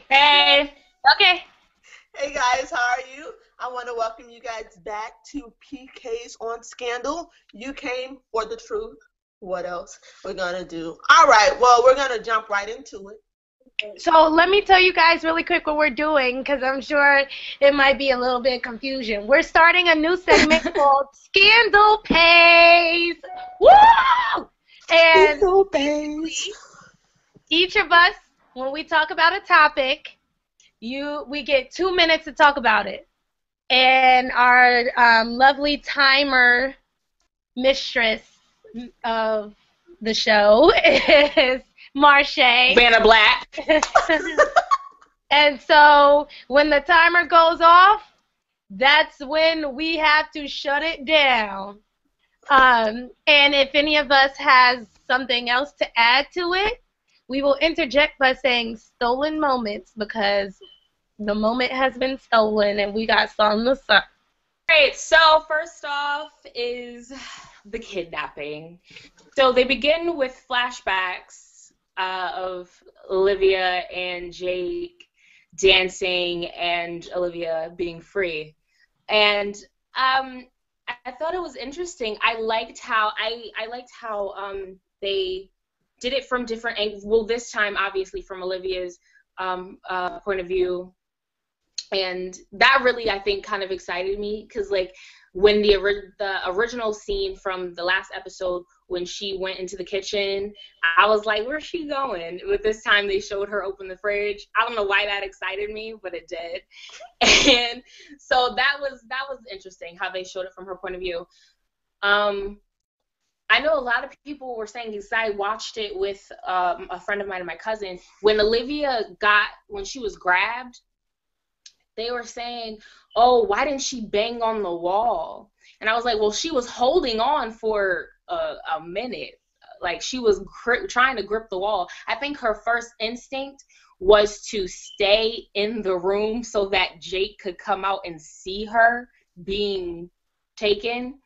Hey. Okay. Hey guys, how are you? I want to welcome you guys back to PK's on Scandal. You came for the truth. What else we're gonna do? All right, well, we're gonna jump right into it. So let me tell you guys really quick what we're doing because I'm sure it might be a little bit of confusion. We're starting a new segment called Scandal Pays. Woo! And Scandal base. basically, each of us, when we talk about a topic, we get 2 minutes to talk about it. And our lovely timer mistress of the show is Marshé. Vanna Black. And so when the timer goes off, that's when we have to shut it down. And if any of us has something else to add to it, we will interject by saying stolen moments because the moment has been stolen and we got something to say. Great. So first off is the kidnapping. So they begin with flashbacks of Olivia and Jake dancing and Olivia being free. And I thought it was interesting. I liked how they did it from different angles. Well, this time obviously from Olivia's point of view. And that really, I think, kind of excited me because, like, when the original scene from the last episode, when she went into the kitchen, I was like, where's she going? But this time they showed her open the fridge. I don't know why that excited me, but it did. And so that was interesting how they showed it from her point of view. I know a lot of people were saying, because I watched it with a friend of mine and my cousin, when when she was grabbed, they were saying, oh, why didn't she bang on the wall? And I was like, well, she was holding on for a minute. Like, she was trying to grip the wall. I think her first instinct was to stay in the room so that Jake could come out and see her being taken.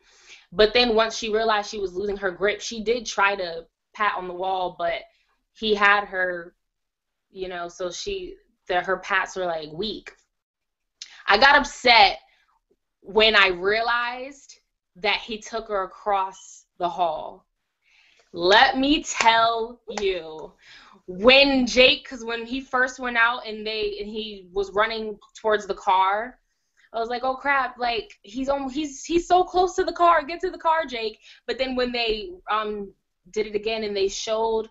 But then once she realized she was losing her grip, she did try to pat on the wall, but he had her, so her pats were like weak. I got upset when I realized that he took her across the hall. Let me tell you, when he first went out and he was running towards the car, I was like, oh crap, like he's so close to the car. Get to the car, Jake. But then when they did it again and they showed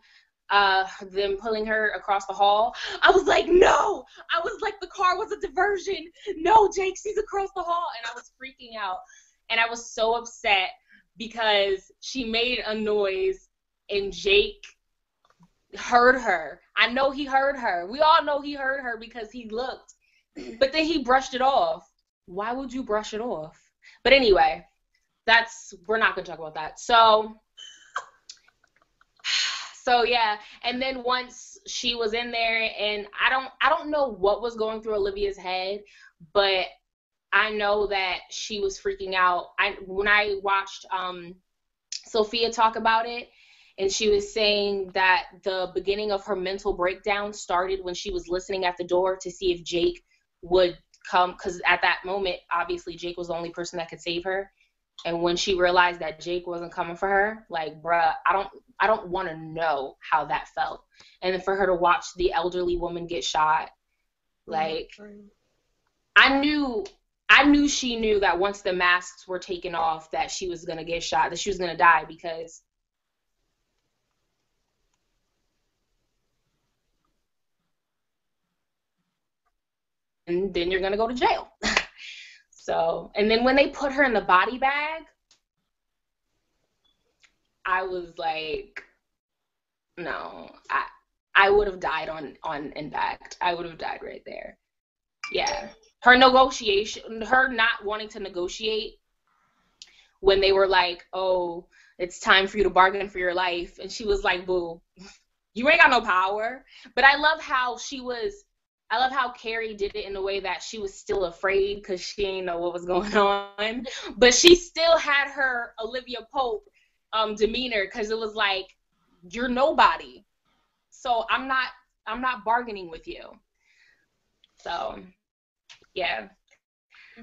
them pulling her across the hall, I was like, no! I was like, the car was a diversion. No, Jake, she's across the hall. And I was freaking out. And I was so upset because she made a noise and Jake heard her. I know he heard her. We all know he heard her because he looked. But then he brushed it off. Why would you brush it off? But anyway, we're not going to talk about that. So yeah, and then once she was in there, and I don't know what was going through Olivia's head, but I know that she was freaking out. When I watched Sophia talk about it, and she was saying that the beginning of her mental breakdown started when she was listening at the door to see if Jake would come, because at that moment, obviously Jake was the only person that could save her. And when she realized that Jake wasn't coming for her, like, bruh, I don't want to know how that felt. And then for her to watch the elderly woman get shot, like, I knew she knew that once the masks were taken off that she was going to get shot, that she was going to die, because and then you're going to go to jail. So, and then when they put her in the body bag, I was like, no, I would have died on impact. I would have died right there. Yeah. Her not wanting to negotiate when they were like, oh, it's time for you to bargain for your life. And she was like, boo, you ain't got no power. But I love how Carrie did it in a way that she was still afraid because she didn't know what was going on. But she still had her Olivia Pope demeanor, because it was like, you're nobody. So I'm not bargaining with you. So yeah.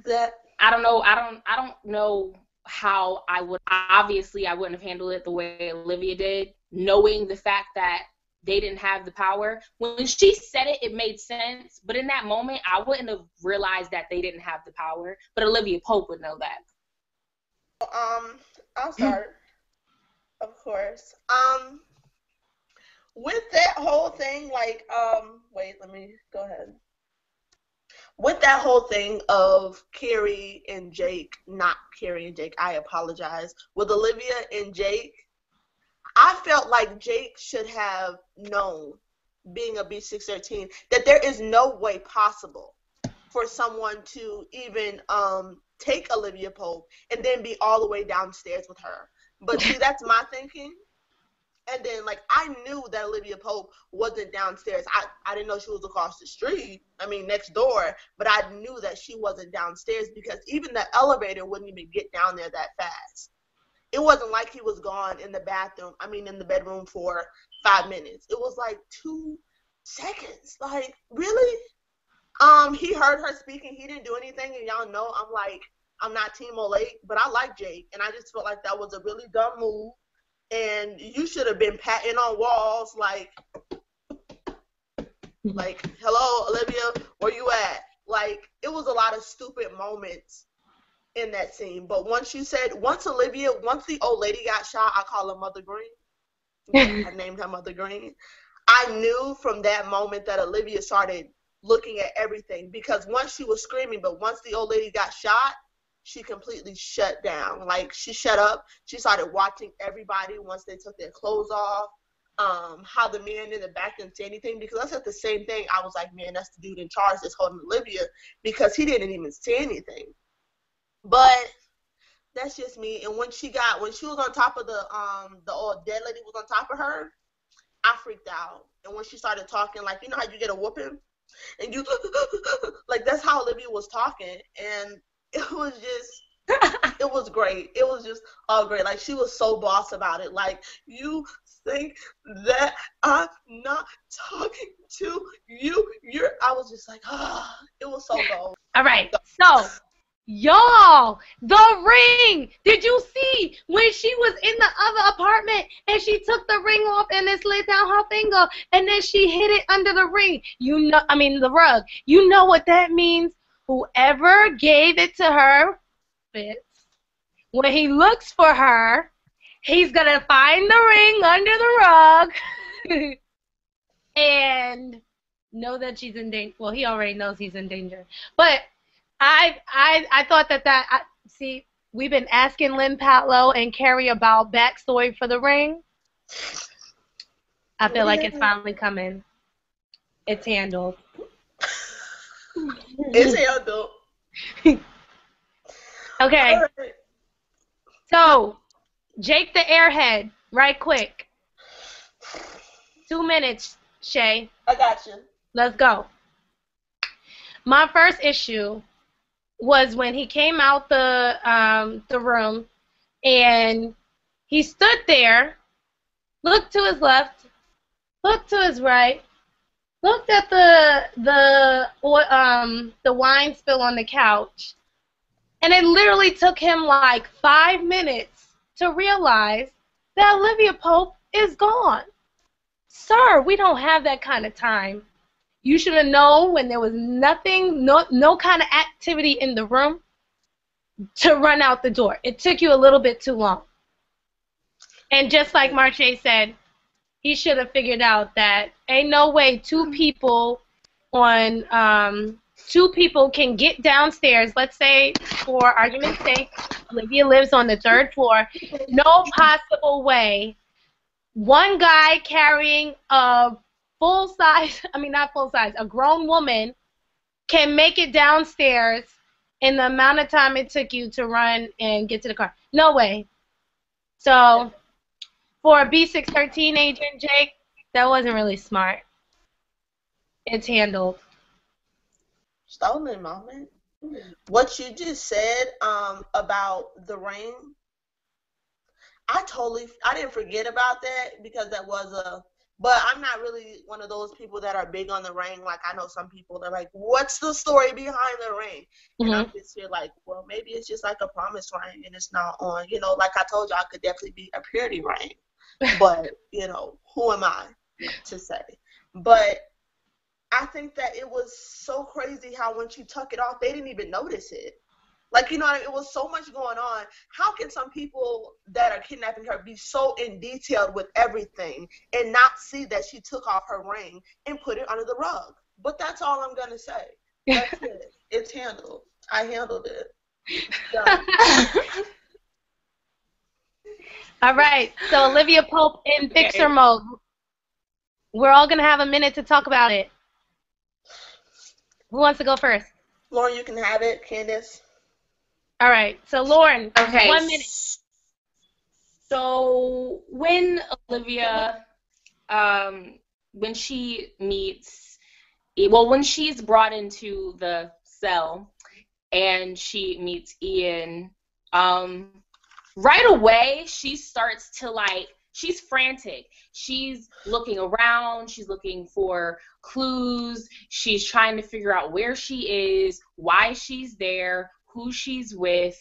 That I don't know. I don't know how I would. Obviously, I wouldn't have handled it the way Olivia did, knowing the fact that they didn't have the power. When she said it, it made sense. But in that moment, I wouldn't have realized that they didn't have the power. But Olivia Pope would know that. I'll start, of course. With that whole thing, like, wait, let me go ahead. With that whole thing of Carrie and Jake, not Carrie and Jake, I apologize. With Olivia and Jake, I felt like Jake should have known, being a B613, that there is no way possible for someone to even take Olivia Pope and then be all the way downstairs with her. But see, that's my thinking. And then, like, I knew that Olivia Pope wasn't downstairs. I didn't know she was across the street. I mean, next door. But I knew that she wasn't downstairs because even the elevator wouldn't even get down there that fast. It wasn't like he was gone in the bathroom. I mean, in the bedroom for 5 minutes. It was like 2 seconds. Like, really? He heard her speaking. He didn't do anything. And y'all know I'm like, I'm not Team Olay, but I like Jake. And I just felt like that was a really dumb move. And you should have been patting on walls like, hello, Olivia, where you at? Like, it was a lot of stupid moments in that scene. But once the old lady got shot, I call her Mother Green. I named her Mother Green. I knew from that moment that Olivia started looking at everything because once she was screaming, but once the old lady got shot, she completely shut down. Like, she shut up. She started watching everybody once they took their clothes off. How the man in the back didn't say anything, because I said the same thing. I was like, man, that's the dude in charge that's holding Olivia, because he didn't even say anything. But that's just me. And when she was on top of the old dead lady was on top of her, I freaked out. And when she started talking, like, you know how you get a whooping? And you, like, that's how Olivia was talking. And it was just, it was great. It was just all great. Like, she was so boss about it. Like, you think that I'm not talking to you? I was just like, it was so low. All right. So, y'all, the ring. Did you see when she was in the other apartment and she took the ring off and then slid down her finger and then she hid it under the ring? The rug. You know what that means? Whoever gave it to her, Fitz, when he looks for her, he's going to find the ring under the rug and know that she's in danger. Well, he already knows he's in danger. But I thought see, we've been asking Lynn Patlow and Carrie about backstory for the ring. I feel like it's finally coming. It's handled. It's handled. Okay. Right. So, Jake the Airhead, right quick. 2 minutes, Shay. I got you. Let's go. My first issue was when he came out the room and he stood there, looked to his left, looked to his right, looked at the wine spill on the couch, and it literally took him like 5 minutes to realize that Olivia Pope is gone. Sir, we don't have that kind of time. You should have known when there was nothing, no kind of activity in the room to run out the door. It took you a little bit too long. And just like Marshé said, he should have figured out that ain't no way two people can get downstairs. Let's say, for argument's sake, Olivia lives on the 3rd floor. No possible way one guy carrying a a grown woman can make it downstairs in the amount of time it took you to run and get to the car. No way. So, for a B613 agent, Jake, that wasn't really smart. It's handled. Stolen moment. What you just said about the ring, I didn't forget about that, because that was But I'm not really one of those people that are big on the ring. Like, I know some people that are like, what's the story behind the ring? And I'm just here like, well, maybe it's just like a promise ring and it's not on, you know, like I told you, I could definitely be a purity ring. But, you know, who am I to say? But I think that it was so crazy how when she took it off, they didn't even notice it. Like, you know what I mean? It was so much going on. How can some people that are kidnapping her be so in detail with everything and not see that she took off her ring and put it under the rug? But that's all I'm going to say. That's it. It's handled. I handled it. All right. So Olivia Pope in fixer mode. We're all going to have a minute to talk about it. Who wants to go first? Lauryn, you can have it. Candyce. All right. So Lauryn, okay. 1 minute. So when Olivia, when she meets, well, when she's brought into the cell and she meets Ian, right away she starts to like, she's frantic. She's looking around. She's looking for clues. She's trying to figure out where she is, why she's there, who she's with,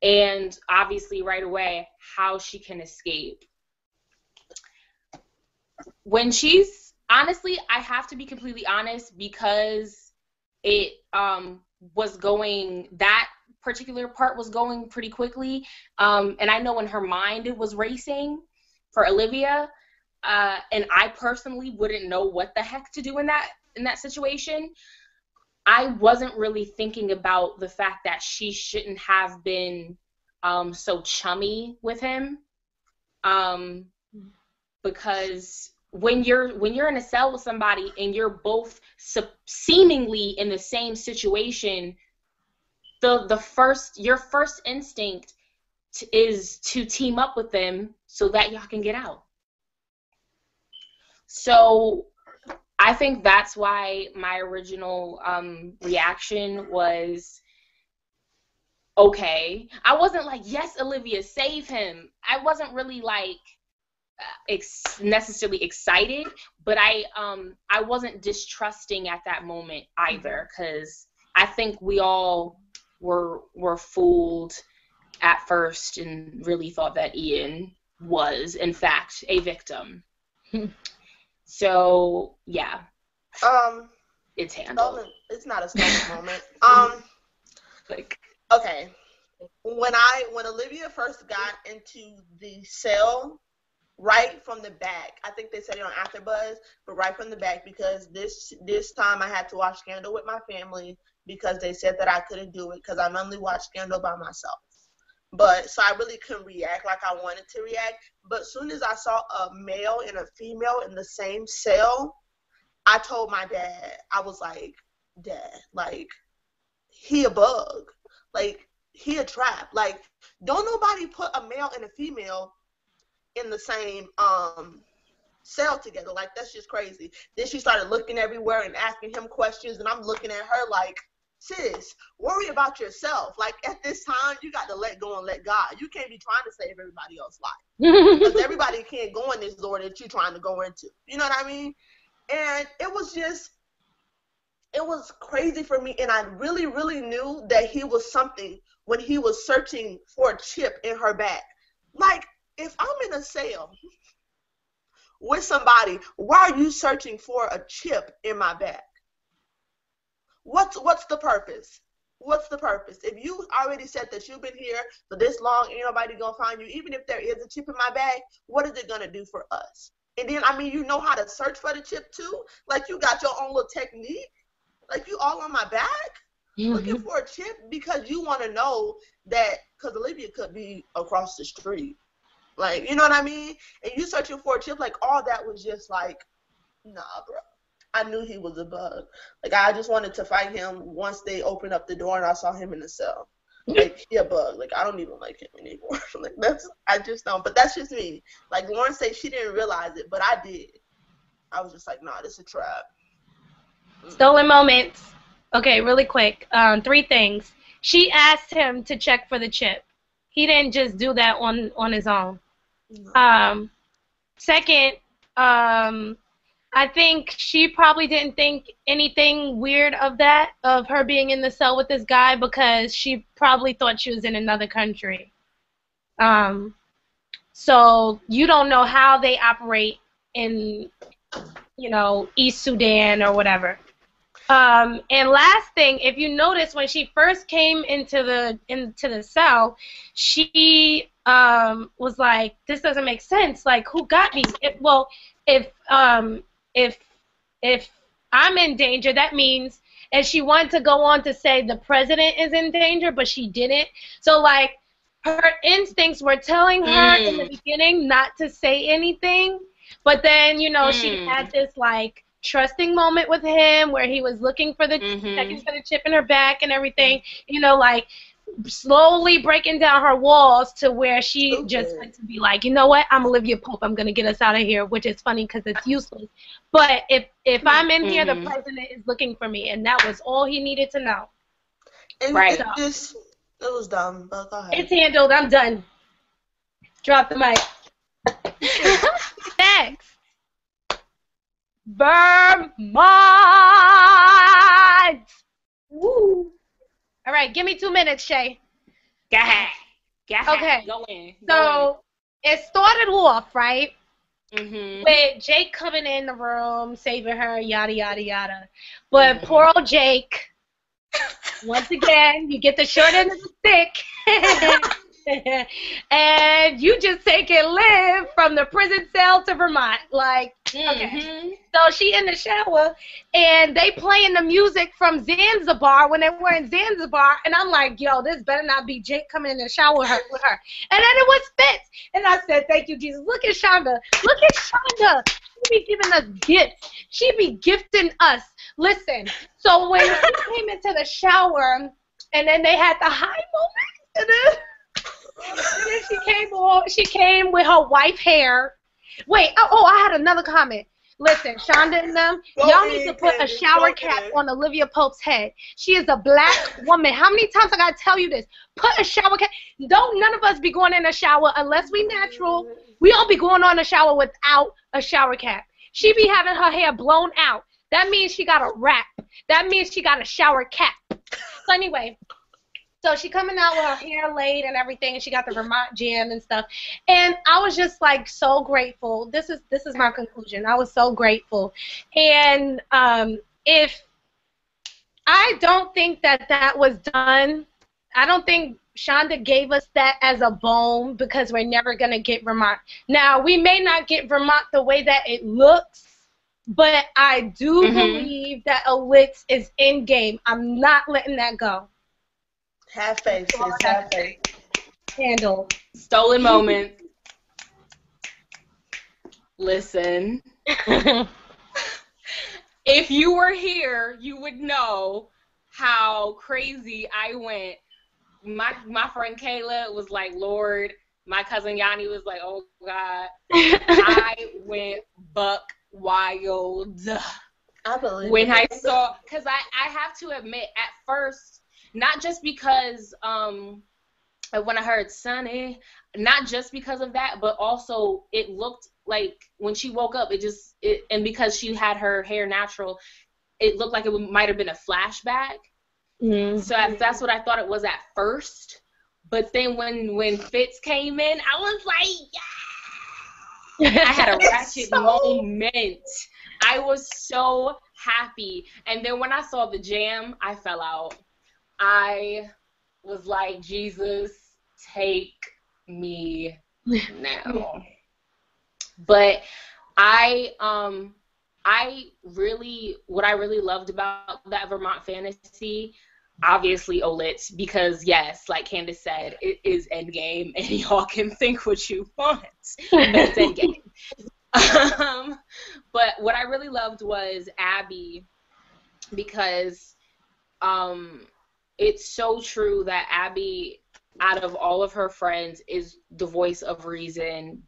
and obviously right away how she can escape. When she's, honestly, I have to be completely honest, because it was going, that particular part was going pretty quickly, and I know in her mind it was racing for Olivia, and I personally wouldn't know what the heck to do in that situation. I wasn't really thinking about the fact that she shouldn't have been so chummy with him, because when you're in a cell with somebody and you're both seemingly in the same situation, your first instinct is to team up with them so that y'all can get out. So I think that's why my original reaction was, okay. I wasn't like, yes, Olivia, save him. I wasn't really like necessarily excited, but I wasn't distrusting at that moment either, because I think we all were fooled at first and really thought that Ian was, in fact, a victim. So yeah, it's handled. It's not a stolen moment. Like, okay, when Olivia first got into the cell, right from the back, I think they said it on AfterBuzz, but right from the back, because this time I had to watch Scandal with my family because they said that I couldn't do it because I normally watch Scandal by myself. But so I really couldn't react like I wanted to react. But as soon as I saw a male and a female in the same cell, I told my dad, I was like, Dad, like, he a bug. Like, he a trap. Like, don't nobody put a male and a female in the same cell together. Like, that's just crazy. Then she started looking everywhere and asking him questions, and I'm looking at her like, sis, worry about yourself. Like, at this time, you got to let go and let God. You can't be trying to save everybody else's life. Because everybody can't go in this door that you're trying to go into. You know what I mean? And it was crazy for me. And I really, really knew that he was something when he was searching for a chip in her back. Like, if I'm in a cell with somebody, why are you searching for a chip in my back? What's the purpose? What's the purpose? If you already said that you've been here for this long, ain't nobody gonna find you, even if there is a chip in my bag, what is it gonna do for us? And then, I mean, you know how to search for the chip too? Like, you got your own little technique? Like, you all on my back? Looking for a chip because you want to know that, because Olivia could be across the street. Like, you know what I mean? And you searching for a chip, like, all that was just like, nah, bro. I knew he was a bug. Like, I just wanted to fight him once they opened up the door and I saw him in the cell. Like, he a bug. Like, I don't even like him anymore. Like, I just don't. But that's just me. Like, Lauryn said she didn't realize it, but I did. I was just like, nah, this is a trap. Stolen moments. Okay, really quick. 3 things. She asked him to check for the chip. He didn't just do that on his own. Second, I think she probably didn't think anything weird of her being in the cell with this guy, because she probably thought she was in another country. So you don't know how they operate in, East Sudan or whatever. And last thing, if you notice, when she first came into the cell, she was like, "This doesn't make sense. Like, who got me?" If I'm in danger, that means, and she wanted to go on to say the president is in danger, but she didn't. So like, her instincts were telling her in the beginning not to say anything, but then she had this like trusting moment with him where he was looking for the checking for the chip in her back and everything, like slowly breaking down her walls to where she just went to be like, you know what, I'm Olivia Pope, I'm gonna get us out of here, which is funny because it's useless. But if I'm in here, the president is looking for me, and that was all he needed to know. And right. It was dumb, but go ahead. It's handled. I'm done. Drop the mic. Next. Vermont. Woo. All right, give me 2 minutes, Shay. Go ahead. Okay. Go in. It started off, right, with Jake coming in the room, saving her, yada, yada, yada. But poor old Jake, once again, you get the short end of the stick. And you just take and live from the prison cell to Vermont. Like, okay. So she in the shower, and they playing the music from Zanzibar when they were in Zanzibar, and I'm like, yo, this better not be Jake coming in the shower with her. And then it was Fitz. And I said, thank you, Jesus. Look at Shonda. She be giving us gifts. She be gifting us. Listen, so when she came into the shower, and then they had the high moment, and then she came with her wife hair. Wait, I had another comment. Listen, Shonda and them, y'all need to put a shower cap on Olivia Pope's head. She is a black woman. How many times I gotta tell you this? Put a shower cap. Don't none of us be going in a shower unless we natural. We all be going on a shower without a shower cap. She be having her hair blown out. That means she got a wrap. That means she got a shower cap. So anyway, so she coming out with her hair laid and everything, and she got the Vermont jam and stuff. And I was just like so grateful. This is my conclusion. I was so grateful. And if I don't think that was done, I don't think Shonda gave us that as a bone, because we're never gonna get Vermont. Now we may not get Vermont the way that it looks, but I do believe that Elitz is in game. I'm not letting that go. Have faith, sis. Have faith. Handle. Stolen moment. Listen. If you were here, you would know how crazy I went. My friend Kayla was like, Lord. My cousin Yanni was like, oh, God. I went buck wild. I believe when I saw, because I have to admit, at first, not just because when I heard Sunny, not just because of that, but also it looked like when she woke up, and because she had her hair natural, it looked like it might have been a flashback. So that's what I thought it was at first. But then when Fitz came in, I was like, yeah! I had a ratchet moment. I was so happy. And then when I saw the jam, I fell out. I was like, Jesus, take me now. But what I really loved about that Vermont fantasy, obviously Olitz, because yes, like Candyce said, it is endgame, and y'all can think what you want, but it's endgame. But what I really loved was Abby, because it's so true that Abby, out of all of her friends, is the voice of reason.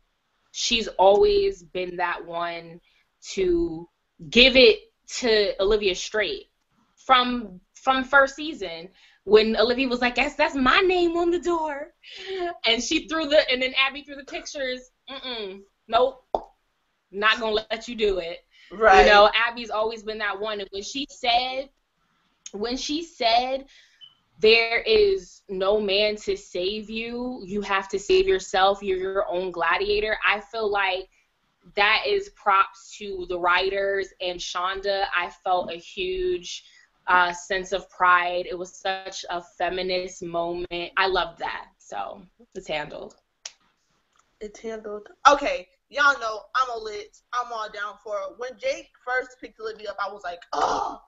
She's always been that one to give it to Olivia straight. From first season, when Olivia was like, that's my name on the door. And then Abby threw the pictures. Nope. not gonna let you do it. Right. You know, Abby's always been that one. And when she said there is no man to save you, you have to save yourself, you're your own gladiator, I feel like that is props to the writers and Shonda. I felt a huge sense of pride. It was such a feminist moment. I loved that. So it's handled. It's handled. Okay, y'all know I'm a lit. I'm all down for it. When Jake first picked Olivia up, I was like, oh.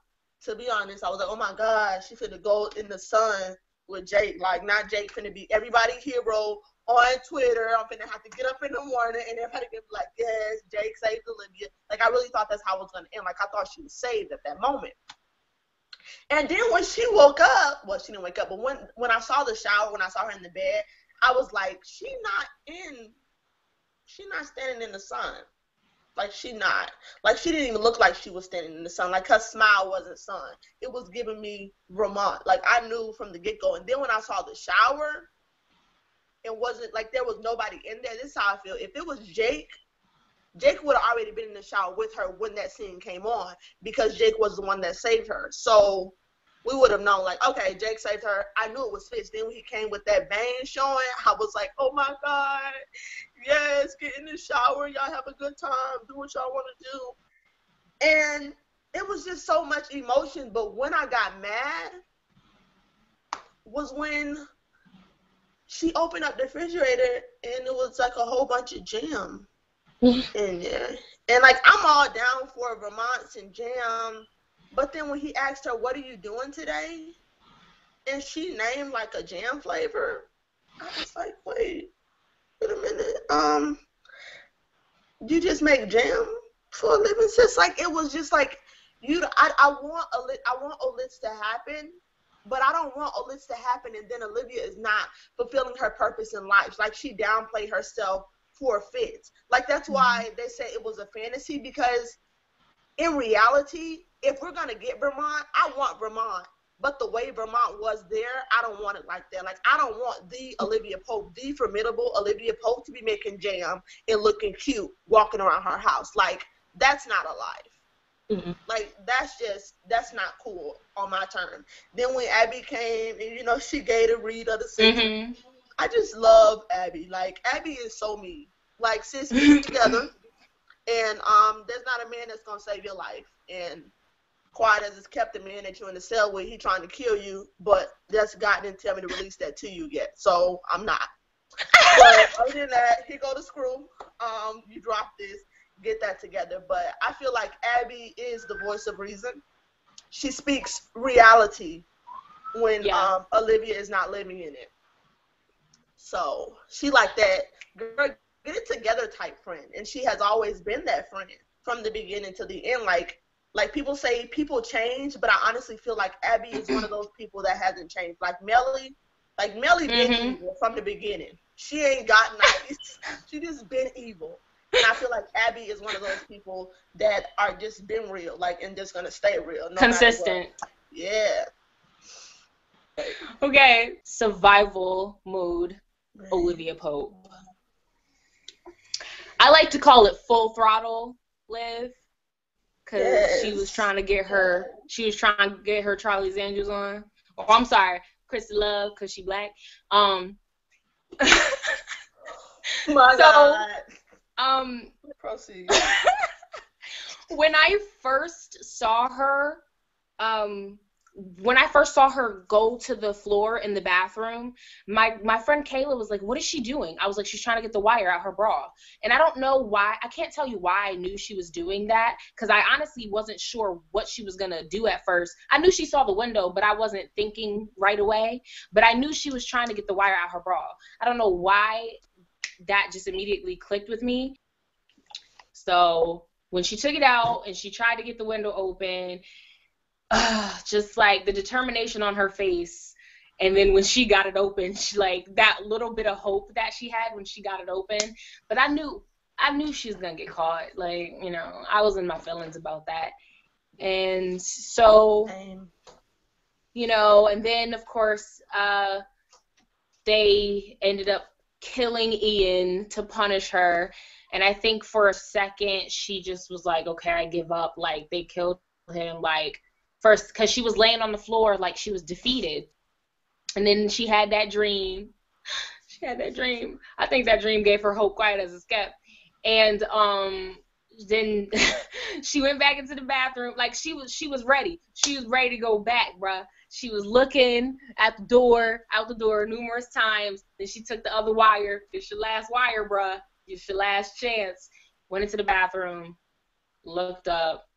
To be honest, I was like, oh my God, she finna go in the sun with Jake. Like, not Jake finna be everybody's hero on Twitter. I'm finna have to get up in the morning and everybody gonna be like, yes, Jake saved Olivia. Like, I really thought that's how it was gonna end. Like, I thought she was saved at that moment. And then when she woke up, well, she didn't wake up, but when I saw the shower, when I saw her in the bed, I was like, she's not standing in the sun. Like, she not. Like, she didn't even look like she was standing in the sun. Like, her smile wasn't sun. It was giving me Vermont. Like, I knew from the get-go. And then when I saw the shower, it wasn't, like, there was nobody in there. This is how I feel. If it was Jake would have already been in the shower with her when that scene came on because Jake was the one that saved her. So we would have known, like, okay, Jake saved her. I knew it was Fitz. Then when he came with that vein showing, I was like, oh, my God. Yes, get in the shower. Y'all have a good time. Do what y'all want to do. And it was just so much emotion. But when I got mad was when she opened up the refrigerator and it was like a whole bunch of jam in there. And, like, I'm all down for Vermont's and jam. But then when he asked her, what are you doing today? And she named, like, a jam flavor. I was like, wait a minute. You just make jam for a living, sis? Like, it was just like, I want Olitz to happen, but I don't want Olitz to happen and then Olivia is not fulfilling her purpose in life. Like, she downplayed herself for Fitz. Like, that's why they say it was a fantasy, because in reality, if we're going to get Vermont, I want Vermont. But the way Vermont was there, I don't want it like that. Like, I don't want the Olivia Pope, the formidable Olivia Pope, to be making jam and looking cute walking around her house. Like, that's not a life. Mm-hmm. Like, that's not cool on my term. Then when Abby came and, she gave a read of the season, mm-hmm. I just love Abby. Like, Abby is so mean. Like, sis, get it together. And there's not a man that's going to save your life. And quiet as it's kept the man that you're in the cell with, he trying to kill you, but that's God didn't tell me to release that to you yet, so I'm not. But other than that, here go the screw. You drop this, get that together. But I feel like Abby is the voice of reason. She speaks reality when Olivia is not living in it. So she like that girl, get it together type friend, and she has always been that friend from the beginning to the end. Like people say people change, but I honestly feel like Abby is one of those people that hasn't changed. Like Melly been evil from the beginning. She ain't got nice. She just been evil. And I feel like Abby is one of those people that are just been real, like, and just gonna stay real. No consistent. Yeah. Okay. Survival mode, Olivia Pope. I like to call it full throttle Liv. Because she was trying to get her Charlie's Angels on. Oh, I'm sorry, Krista Love, because she black. Proceed. When I first saw her, go to the floor in the bathroom, my friend Kayla was like, what is she doing? I was like, she's trying to get the wire out her bra. And I don't know why. I can't tell you why I knew she was doing that, because I honestly wasn't sure what she was going to do at first. I knew she saw the window, but I wasn't thinking right away. But I knew she was trying to get the wire out her bra. I don't know why that just immediately clicked with me. So when she took it out and she tried to get the window open, just like the determination on her face, and then when she got it open, she, like, that little bit of hope that she had when she got it open. But I knew she was gonna get caught. Like, I was in my feelings about that. And so, and then of course they ended up killing Ian to punish her. And I think for a second, she just was like, okay, I give up. Like, they killed him, like, first, because she was laying on the floor like she was defeated. And then she had that dream. She had that dream. I think that dream gave her hope quiet as it's kept. And then she went back into the bathroom. Like, she was ready. She was ready to go back, bruh. She was looking at the door, out the door numerous times. Then she took the other wire. It's your last wire, bruh. It's your last chance. Went into the bathroom, looked up,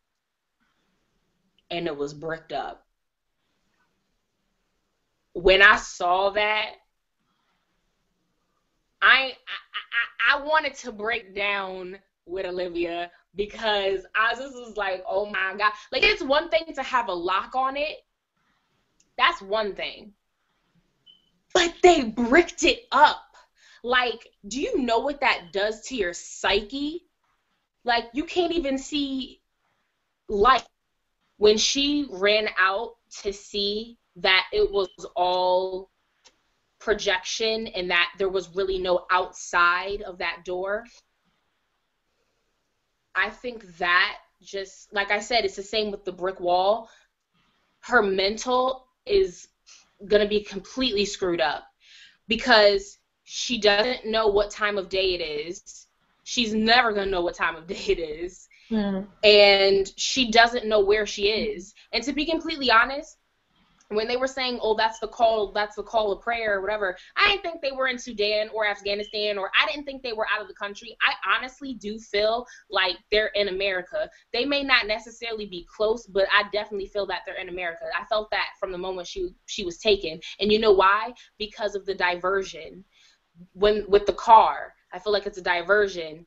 and it was bricked up. When I saw that, I wanted to break down with Olivia because I just was like, oh my God. Like, it's one thing to have a lock on it. That's one thing. But they bricked it up. Like, do you know what that does to your psyche? Like, you can't even see light. When she ran out to see that it was all projection and that there was really no outside of that door, I think that just, like I said, it's the same with the brick wall. Her mental is going to be completely screwed up because she doesn't know what time of day it is. She's never going to know what time of day it is. Mm. And she doesn't know where she is. And to be completely honest, when they were saying, oh, that's the call of prayer or whatever, I didn't think they were in Sudan or Afghanistan, or I didn't think they were out of the country. I honestly do feel like they're in America. They may not necessarily be close, but I definitely feel that they're in America. I felt that from the moment she was taken. And you know why? Because of the diversion. With the car, I feel like it's a diversion.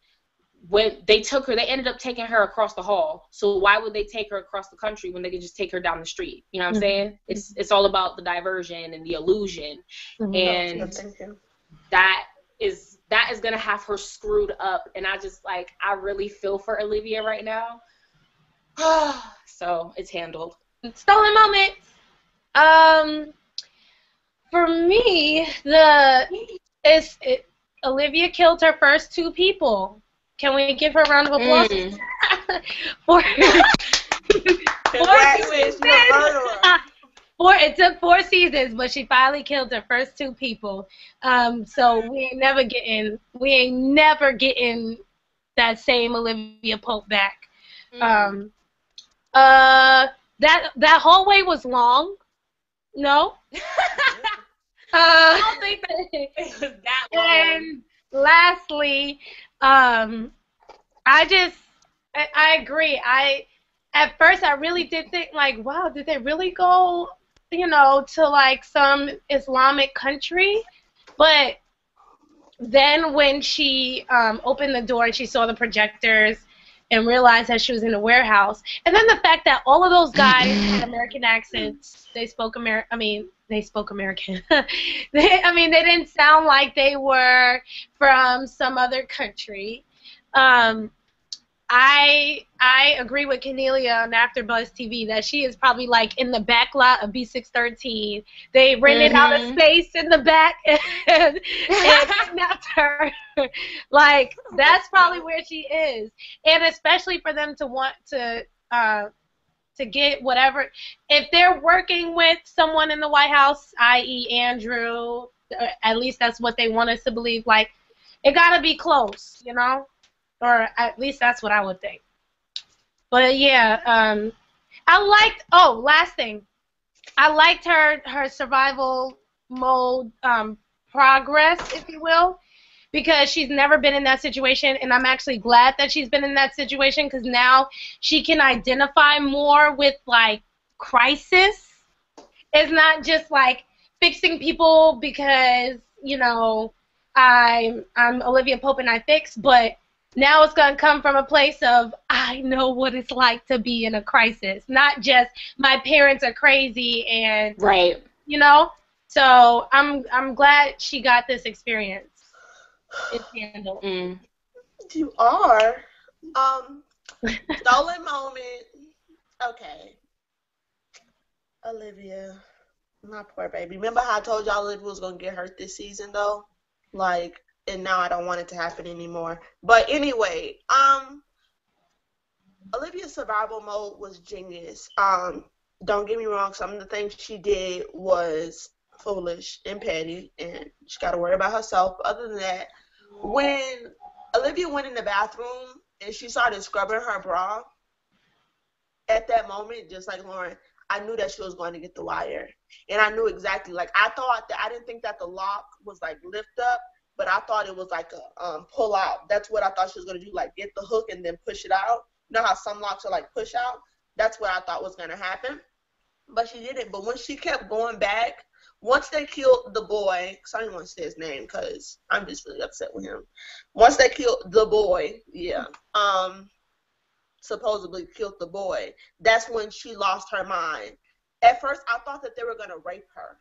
When they took her, they ended up taking her across the hall. So why would they take her across the country when they could just take her down the street? You know what I'm saying? It's all about the diversion and the illusion. Mm-hmm. And that is gonna have her screwed up. And I really feel for Olivia right now. So it's handled. Stolen moments. For me, Olivia killed her first two people. Can we give her a round of applause? It took 4 seasons, but she finally killed her first two people. So we ain't never getting that same Olivia Pope back. That hallway was long. No. I don't think that it was that long. And lastly, I agree. At first I really did think, like, wow, did they really go, to like some Islamic country? But then when she opened the door and she saw the projectors and realized that she was in a warehouse, and then the fact that all of those guys had American accents, they spoke American. They didn't sound like they were from some other country. I agree with Cornelia on AfterBuzz TV that she is probably like in the back lot of B613. They rented out a space in the back and kidnapped her. Like, that's probably where she is. And especially for them to want to get whatever. If they're working with someone in the White House, i.e. Andrew, at least that's what they want us to believe, like, it got to be close, Or at least that's what I would think. But yeah, last thing. I liked her survival mode progress, if you will, because she's never been in that situation, and I'm actually glad that she's been in that situation because now she can identify more with, like, crisis. It's not just, like, fixing people because, I'm Olivia Pope and I fix, but now it's going to come from a place of, I know what it's like to be in a crisis, not just my parents are crazy and, right. So I'm glad she got this experience. It's handled. You are. Stolen moment. Okay. Olivia, my poor baby. Remember how I told y'all Olivia was going to get hurt this season, though? Like, and now I don't want it to happen anymore. But anyway, Olivia's survival mode was genius. Don't get me wrong, some of the things she did was foolish and petty, and she got to worry about herself. Other than that, when Olivia went in the bathroom and she started scrubbing her bra, at that moment, just like Lauryn, I knew that she was going to get the wire. And I knew exactly, like, I didn't think that the lock was, like, lift up, but I thought it was, like, a pull out. That's what I thought she was going to do, like, get the hook and then push it out. You know how some locks are, like, push out? That's what I thought was going to happen. But she didn't. But when she kept going back, once they killed the boy, because I didn't want to say his name because I'm just really upset with him. Once they killed the boy, supposedly killed the boy, that's when she lost her mind. At first, I thought that they were going to rape her.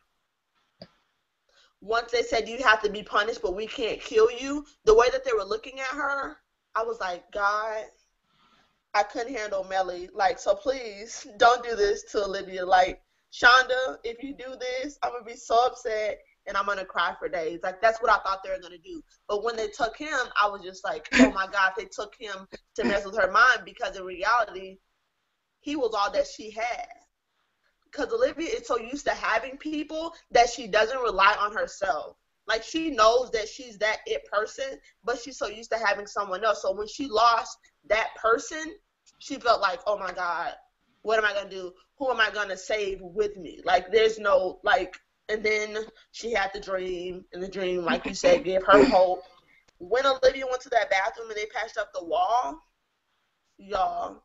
Once they said you have to be punished, but we can't kill you, the way that they were looking at her, I was like, God, I couldn't handle Melly. Like, so please don't do this to Olivia. Like, Shonda, if you do this, I'm going to be so upset and I'm going to cry for days. Like, that's what I thought they were going to do. But when they took him, I was just like, oh my God, they took him to mess with her mind, because in reality, he was all that she had. Because Olivia is so used to having people that she doesn't rely on herself. Like, she knows that she's that it person, but she's so used to having someone else. So when she lost that person, she felt like, oh my God, what am I going to do? Who am I going to save with me? Like, there's no, like, and then she had the dream, and the dream, like you said, gave her hope. When Olivia went to that bathroom and they patched up the wall, y'all,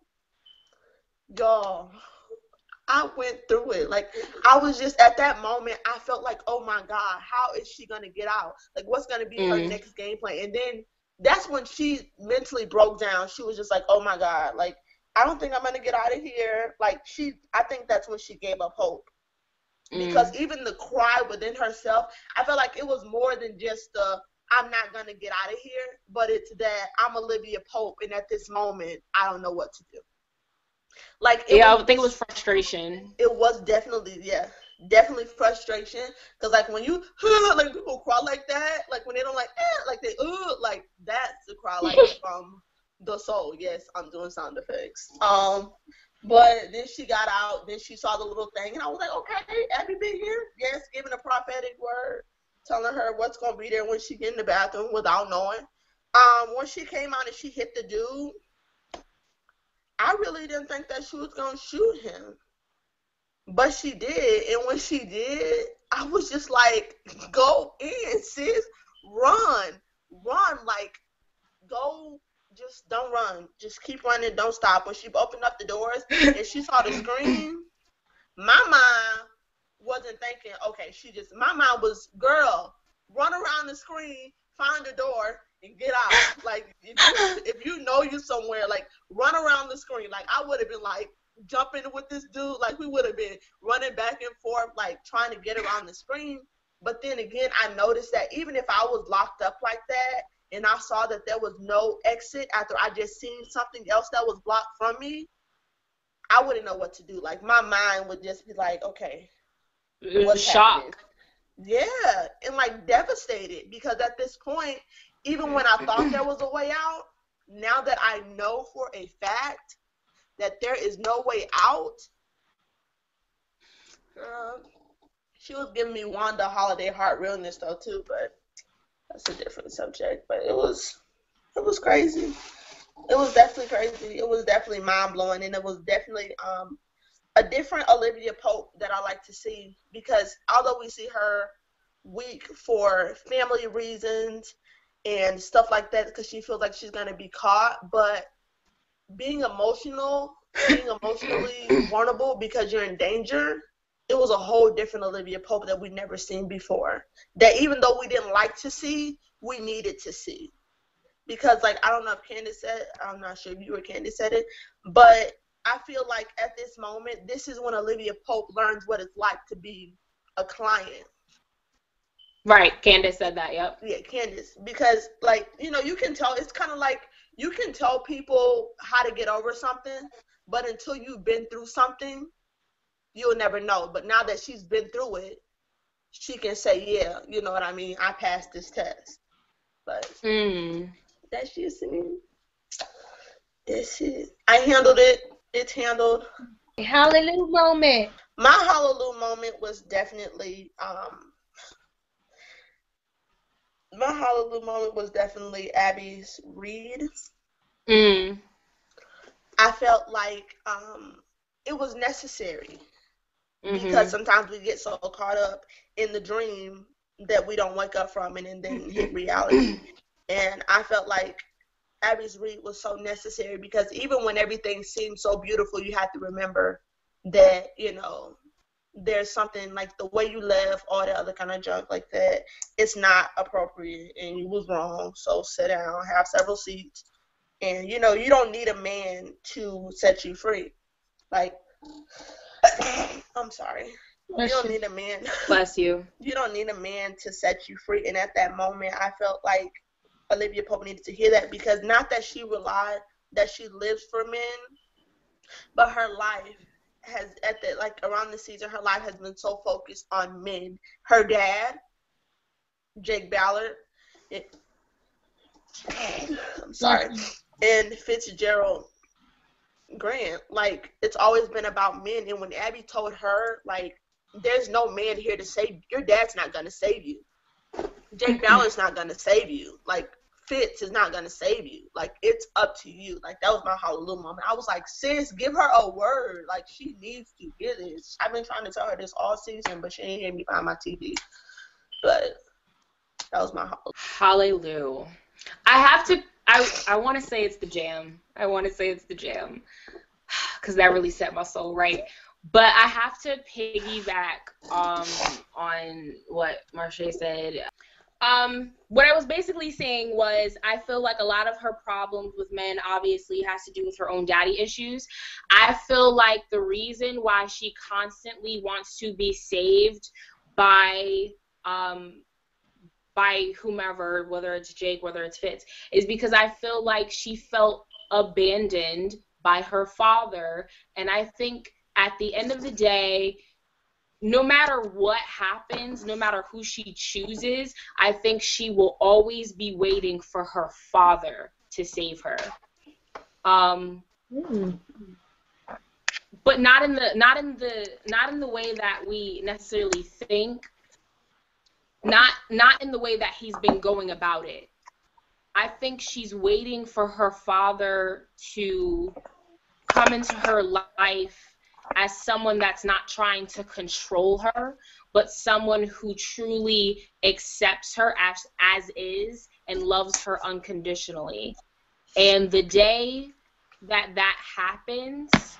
I went through it. Like, I was just, at that moment, I felt like, oh my God, how is she going to get out? Like, what's going to be her next game plan? And then that's when she mentally broke down. She was just like, oh my God, like, I don't think I'm going to get out of here. Like, I think that's when she gave up hope. Because even the cry within herself, I felt like it was more than just I'm not going to get out of here, but it's that I'm Olivia Pope, and at this moment, I don't know what to do. Like, I think it was frustration. It was definitely frustration. Because, like, when you, like, people cry like that, like, when they don't, like, like, they, like, that's the cry, like, from the soul. Yes, I'm doing sound effects. But then she got out, then she saw the little thing, and I was like, okay, Abby been here? Yes, giving a prophetic word, telling her what's going to be there when she get in the bathroom without knowing. When she came out and she hit the dude, I really didn't think that she was going to shoot him. But she did, and when she did, I was just like, go in, sis, run, like, go. Just don't run. Just keep running. Don't stop. When she opened up the doors and she saw the screen, my mind wasn't thinking, okay, my mind was, girl, run around the screen, find the door, and get out. Like, if you know you somewhere, like, run around the screen. Like, I would have been, like, jumping with this dude. Like, we would have been running back and forth, like, trying to get around the screen. But then again, I noticed that even if I was locked up like that, and I saw that there was no exit after I just seen something else that was blocked from me, I wouldn't know what to do. Like, my mind would just be like, okay, what's shock. Yeah, and, like, devastated, because at this point, even when I thought there was a way out, now that I know for a fact that there is no way out, she was giving me Wanda Holiday heart realness though too, but that's a different subject. But it was crazy. It was definitely crazy. It was definitely mind blowing, and it was definitely a different Olivia Pope that I like to see, because although we see her weak for family reasons and stuff like that, because she feels like she's gonna be caught, but being emotionally vulnerable because you're in danger, it was a whole different Olivia Pope that we'd never seen before. That even though we didn't like to see, we needed to see. Because, like, I don't know if Candyce said, I'm not sure if you or Candyce said it, but I feel like at this moment, this is when Olivia Pope learns what it's like to be a client. Right, Candyce said that, yep. Yeah, Candyce. Because, like, you know, you can tell, it's kind of like, you can tell people how to get over something, but until you've been through something, you'll never know. But now that she's been through it, she can say, yeah, you know what I mean, I passed this test. But that's just me. That's it. I handled it. It's handled. Hallelujah moment. My hallelujah moment was definitely Abby's read. I felt like it was necessary because sometimes we get so caught up in the dream that we don't wake up from it and then hit reality. And I felt like Abby's read was so necessary because even when everything seems so beautiful, you have to remember that, you know, there's something like the way you live, all that other kind of junk like that, it's not appropriate and you was wrong. So sit down, have several seats. And, you know, you don't need a man to set you free. Like, I'm sorry. You don't need a man. Bless you. You don't need a man to set you free. And at that moment, I felt like Olivia Pope needed to hear that because not that she lives for men, but her life has, around the season, her life has been so focused on men. Her dad, Jake Ballard, I'm sorry, and Fitzgerald Grant, like, it's always been about men. And when Abby told her, like, there's no man here to save you. Your dad's not going to save you. Jake Ballard's not going to save you. Like, Fitz is not going to save you. Like, it's up to you. Like, that was my hallelujah moment. I was like, sis, give her a word. Like, she needs to hear this. I've been trying to tell her this all season, but she ain't hear me behind my TV. But that was my hallelujah. I want to say it's the jam. Because that really set my soul right. But I have to piggyback on what Marshé said. What I was basically saying was I feel like a lot of her problems with men obviously has to do with her own daddy issues. I feel like the reason why she constantly wants to be saved by whomever, whether it's Jake, whether it's Fitz, is because I feel like she felt abandoned by her father. And I think at the end of the day, no matter what happens, no matter who she chooses, I think she will always be waiting for her father to save her. But not in the way that we necessarily think. Not in the way that he's been going about it. I think she's waiting for her father to come into her life as someone that's not trying to control her, but someone who truly accepts her as is and loves her unconditionally. And the day that happens,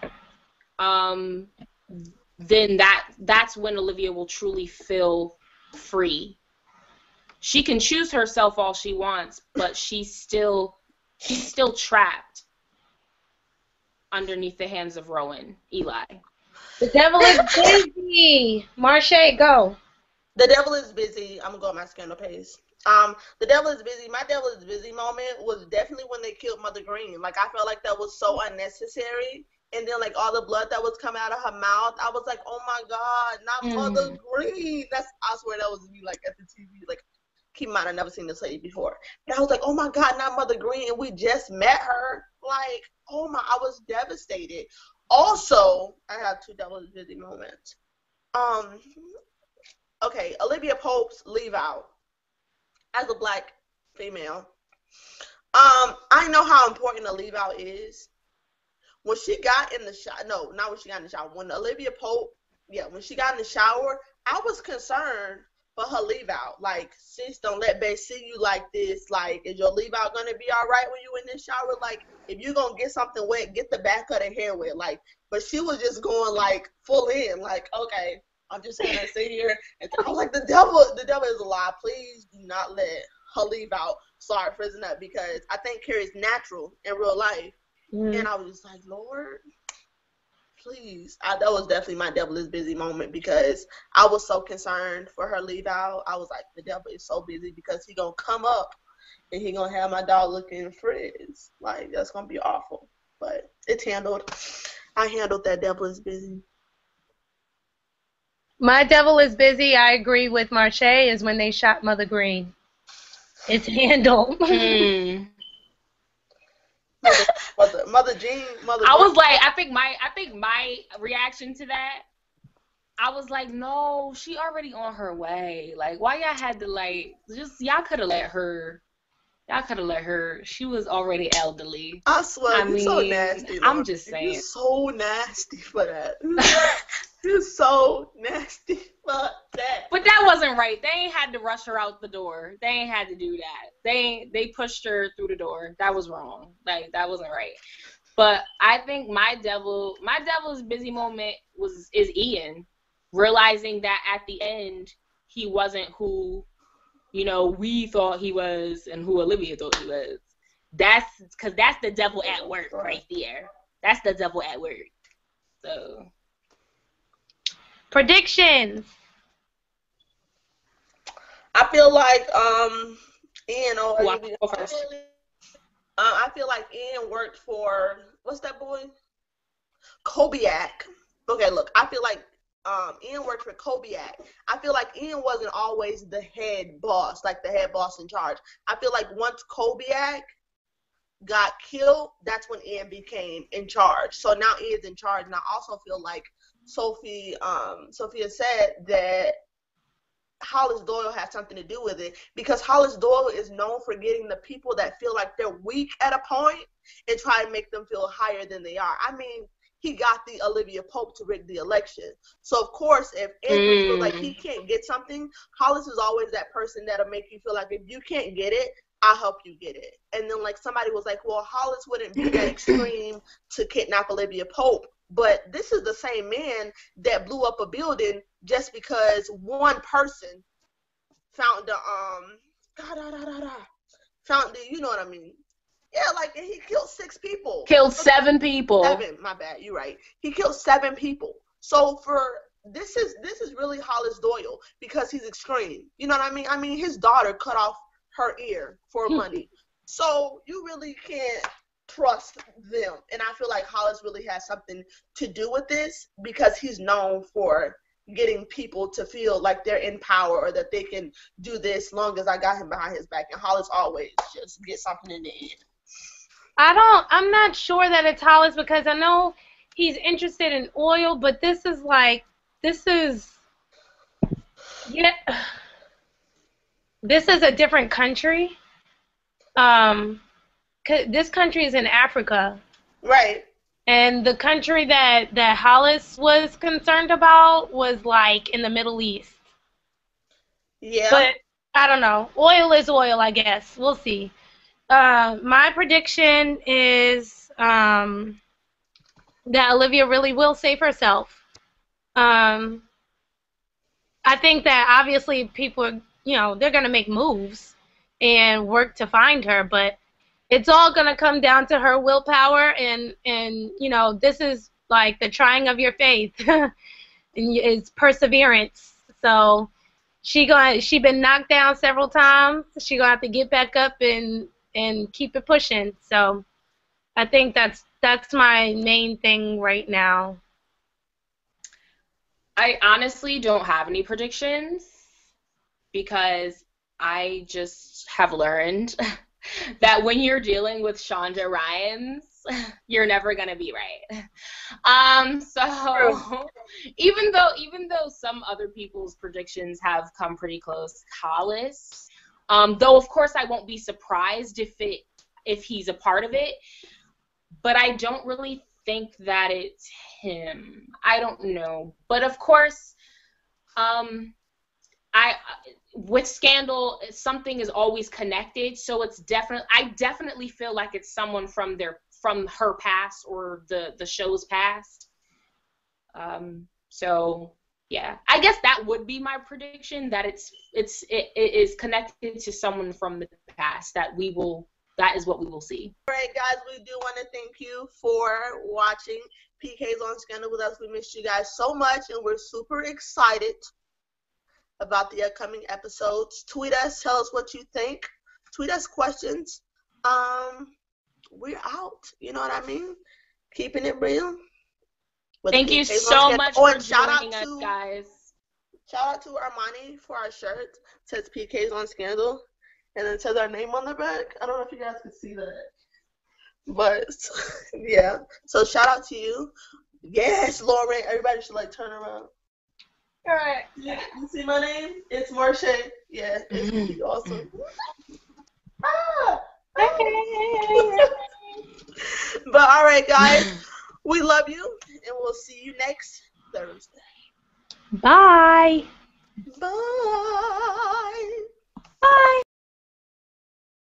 then that's when Olivia will truly feel free. She can choose herself all she wants, but she's still trapped underneath the hands of Eli. The devil is busy. Marshé, go. The devil is busy. I'm gonna go on my scandal page. The devil is busy. My devil is busy moment was definitely when they killed Mother Green. Like, I felt like that was so unnecessary. And then, like, all the blood that was coming out of her mouth, I was like, oh my God, not Mother Green. I swear that was me, like, at the TV. Like, keep in mind, I've never seen this lady before. But I was like, oh my God, not Mother Green. And we just met her. Like, I was devastated. Also, I have two devil is busy moments. Okay, Olivia Pope's leave out as a Black female. I know how important a leave out is. When she got in the shower, no, not when she got in the shower. When Olivia Pope, when she got in the shower, I was concerned for her leave out. Like, sis, don't let Bay see you like this. Like, is your leave out gonna be all right when you in this shower? Like, if you gonna get something wet, get the back of the hair wet. Like, but she was just going like full in. Like, okay, I'm just gonna sit here. And I was like, the devil is a lie. Please do not let her leave out start frizzing up, because I think Carrie's natural in real life. And I was just like, Lord, please. That was definitely my devil is busy moment, because I was so concerned for her leave out. I was like, the devil is so busy because he gonna come up and he gonna have my dog looking frizz. Like, that's gonna be awful. But it's handled. I handled that devil is busy. My devil is busy, I agree with Marshé, is when they shot Mother Green. it's handled. Mother Jean. I was like, I think my reaction to that, I was like, no, she already on her way. Like, why y'all had to y'all could have let her. Y'all could have let her. She was already elderly. I swear, you're so nasty. Lauryn. I'm just saying. You're so nasty for that. You're so nasty for that. But that wasn't right. They ain't had to rush her out the door. They ain't had to do that. They pushed her through the door. That was wrong. Like, that wasn't right. But I think my devil's busy moment is Ian, realizing that at the end he wasn't who, we thought he was and who Olivia thought he was. That's the devil at work right there. That's the devil at work. So, predictions. I feel like Ian go first. I feel like Ian worked for, what's that boy? Kobiak. Okay, look, I feel like Ian worked for Kobiak. I feel like Ian wasn't always the head boss, like the head boss in charge. I feel like once Kobiak got killed, that's when Ian became in charge. So now Ian's in charge, and I also feel like Sophia said that Hollis Doyle has something to do with it, because Hollis Doyle is known for getting the people that feel like they're weak at a point and try to make them feel higher than they are. I mean, he got the Olivia Pope to rig the election. So, of course, if Andrew feels like he can't get something, Hollis is always that person that'll make you feel like if you can't get it, I'll help you get it. And then, like, somebody was like, well, Hollis wouldn't be that extreme to kidnap Olivia Pope. But this is the same man that blew up a building just because one person found the, you know what I mean? Yeah, like, and he killed 6 people. Killed 7 people. 7, my bad, you're right. He killed 7 people. So this is really Hollis Doyle, because he's extreme. You know what I mean? I mean, his daughter cut off her ear for money. So you really can't trust them. And I feel like Hollis really has something to do with this, because he's known for getting people to feel like they're in power or that they can do this long as I got him behind his back. And Hollis always just gets something in the end. I'm not sure that it's Hollis, because I know he's interested in oil, but this is a different country. This country is in Africa. Right. And the country that Hollis was concerned about was, like, in the Middle East. Yeah. But I don't know. Oil is oil, I guess. We'll see. My prediction is that Olivia really will save herself. I think that obviously people, they're going to make moves and work to find her, but it's all going to come down to her willpower, and this is like the trying of your faith. And it's perseverance. So she been knocked down several times. She going to have to get back up and keep it pushing. So I think that's my main thing right now. I honestly don't have any predictions, because I just have learned that when you're dealing with Shonda Rhimes, you're never gonna be right. So even though some other people's predictions have come pretty close, Hollis, though of course I won't be surprised if he's a part of it, but I don't really think that it's him. I don't know, but of course, with Scandal, something is always connected, so I definitely feel like it's someone from her past or the show's past. So yeah, I guess that would be my prediction, that it is connected to someone from the past that is what we will see. All right, guys, we do want to thank you for watching PK's on Scandal with us. We missed you guys so much, and we're super excited about the upcoming episodes. Tweet us, tell us what you think. Tweet us questions. We're out. You know what I mean? Keeping it real. Thank you so much for joining us, guys. Shout out to Armani for our shirt. It says PK's on Scandal. and it says our name on the back. I don't know if you guys can see that. But, yeah. So, shout out to you. Yes, Lauryn. Everybody should, like, turn around. All right. You see my name? It's Marshé. Yeah, it's awesome. Ah! But, all right, guys. We love you, and we'll see you next Thursday. Bye. Bye.